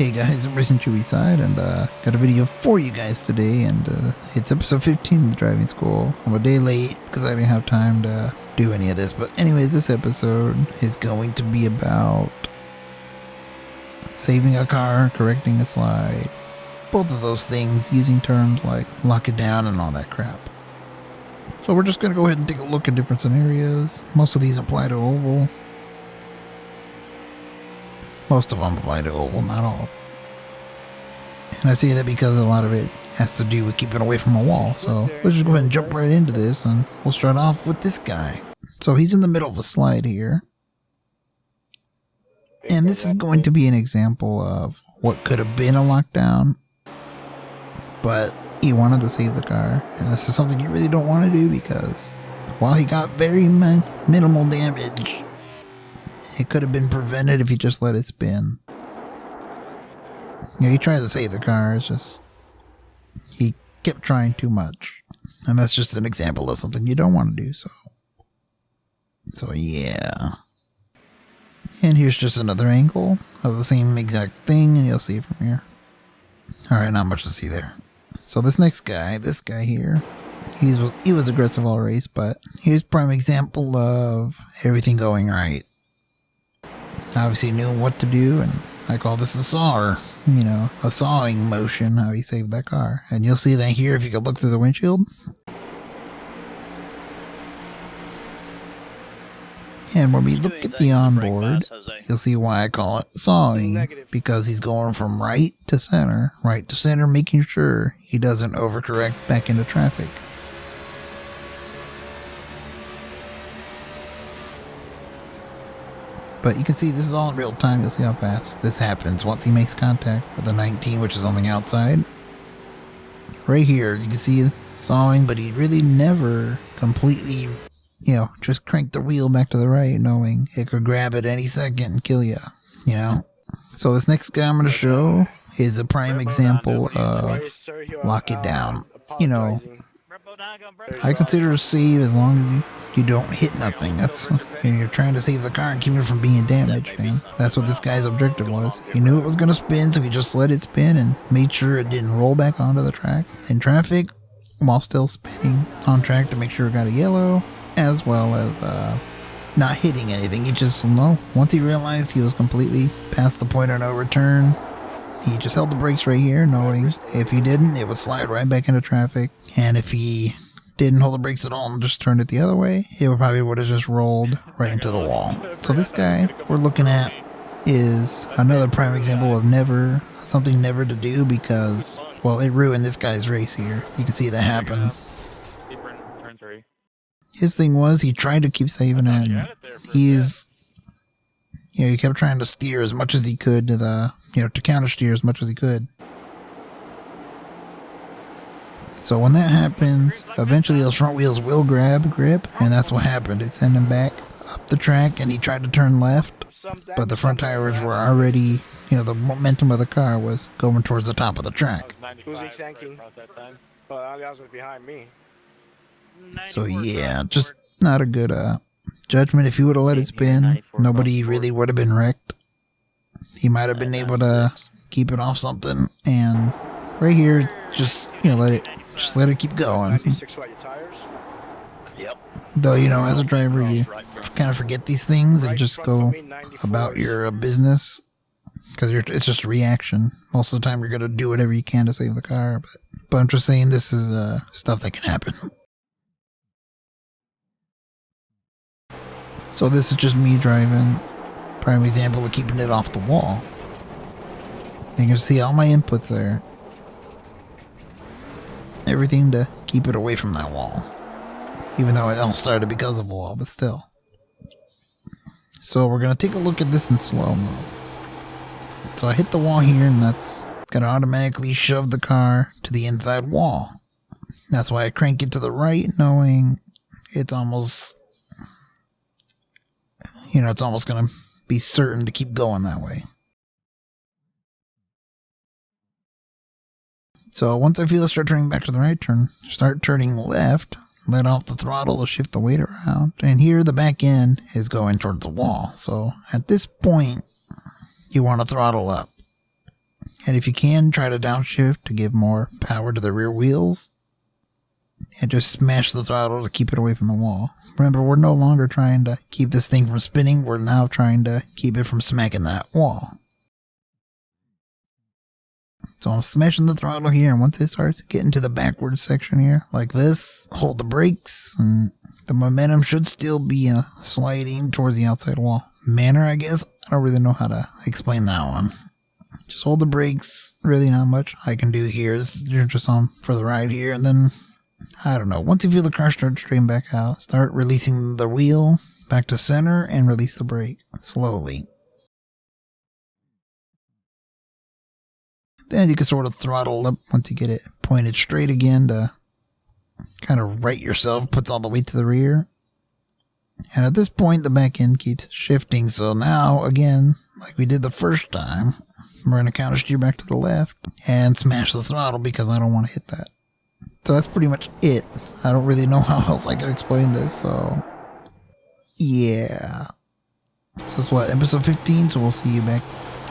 Hey guys, I'm Racing Chewy Side, and got a video for you guys today, and it's episode 15 of the driving school. I'm a day late because I didn't have time to do any of this, but anyways, this episode is going to be about saving a car, correcting a slide, both of those things, using terms like lock it down and all that crap. So we're just going to go ahead and take a look at different scenarios. Most of these apply to oval. Most of them apply to oval, not all of them. And I say that because a lot of it has to do with keeping away from a wall. So let's just go ahead and jump right into this, and we'll start off with this guy. So he's in the middle of a slide here. And this is going to be an example of what could have been a lockdown, but he wanted to save the car. And this is something you really don't want to do because while he got very minimal damage, it could have been prevented if you just let it spin. Yeah, he tried to save the car, it's just he kept trying too much. And that's just an example of something you don't want to do, so yeah. And here's just another angle of the same exact thing, and you'll see it from here. Alright, not much to see there. So this next guy, this guy here, he was aggressive all race, but here's a prime example of everything going right. Obviously knew what to do, and I call this a sawer, a sawing motion, how he saved that car. And you'll see that here if you could look through the windshield. And when we look at the onboard, you'll see why I call it sawing, because he's going from right to center, making sure he doesn't overcorrect back into traffic. But you can see this is all in real time. You'll see how fast this happens once he makes contact with the 19, which is on the outside. Right here, you can see sawing, but he really never completely, just cranked the wheel back to the right, knowing it could grab at any second and kill you, So this next guy I'm going to show is a prime example of lock it down. I consider a save as long as you don't hit nothing. That's you're trying to save the car and keep it from being damaged, man. That's what this guy's objective was. He knew it was going to spin, so he just let it spin and made sure it didn't roll back onto the track in traffic while still spinning on track to make sure it got a yellow, as well as not hitting anything. He just, once he realized he was completely past the point of no return, he just held the brakes right here, knowing if he didn't, it would slide right back into traffic. And if he didn't hold the brakes at all and just turned it the other way, it would have just rolled right into the wall. So this guy we're looking at is another prime example of something never to do, because, well, it ruined this guy's race here. You can see that happen. His thing was he tried to keep saving it, and he kept trying to steer as much as he could to the, to counter steer as much as he could. So when that happens, eventually those front wheels will grab grip, and that's what happened. It sent him back up the track, and he tried to turn left, but the front tires were already, the momentum of the car was going towards the top of the track. Who's he thanking? Well, all the guys were behind me. So yeah, just not a good judgment. If he would have let it spin, nobody really would have been wrecked. He might have been able to keep it off something, and right here, just let it keep going. Though, as a driver, you kind of forget these things and just go about your business, because it's just a reaction. Most of the time, you're going to do whatever you can to save the car, but I'm just saying this is stuff that can happen. So this is just me driving. Prime example of keeping it off the wall. You can see all my inputs there. Everything to keep it away from that wall. Even though it all started because of a wall, but still. So we're going to take a look at this in slow-mo. So I hit the wall here, and that's going to automatically shove the car to the inside wall. That's why I crank it to the right, knowing it's almost, it's almost going to be certain to keep going that way. So once I feel it start turning back to the right, start turning left, let off the throttle to shift the weight around. And here the back end is going towards the wall. So at this point, you want to throttle up. And if you can, try to downshift to give more power to the rear wheels. And just smash the throttle to keep it away from the wall. Remember, we're no longer trying to keep this thing from spinning. We're now trying to keep it from smacking that wall. So I'm smashing the throttle here, and once it starts getting to the backwards section here, like this, hold the brakes, and the momentum should still be sliding towards the outside wall. Manner, I guess? I don't really know how to explain that one. Just hold the brakes. Really not much I can do here. You're just on for the ride here, and then, I don't know. Once you feel the car start to straighten back out, start releasing the wheel back to center and release the brake slowly. Then you can sort of throttle up once you get it pointed straight again to kind of right yourself, puts all the weight to the rear. And at this point, the back end keeps shifting. So now, again, like we did the first time, we're going to counter steer back to the left and smash the throttle because I don't want to hit that. So that's pretty much it. I don't really know how else I could explain this, so yeah. This is what, episode 15, so we'll see you back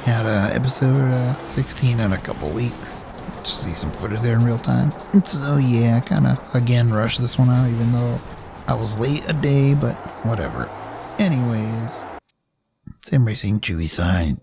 at episode 16 in a couple weeks. Just see some footage there in real time. And so yeah, I kind of, again, rushed this one out, even though I was late a day, but whatever. Anyways, it's iRacing Chewy sign.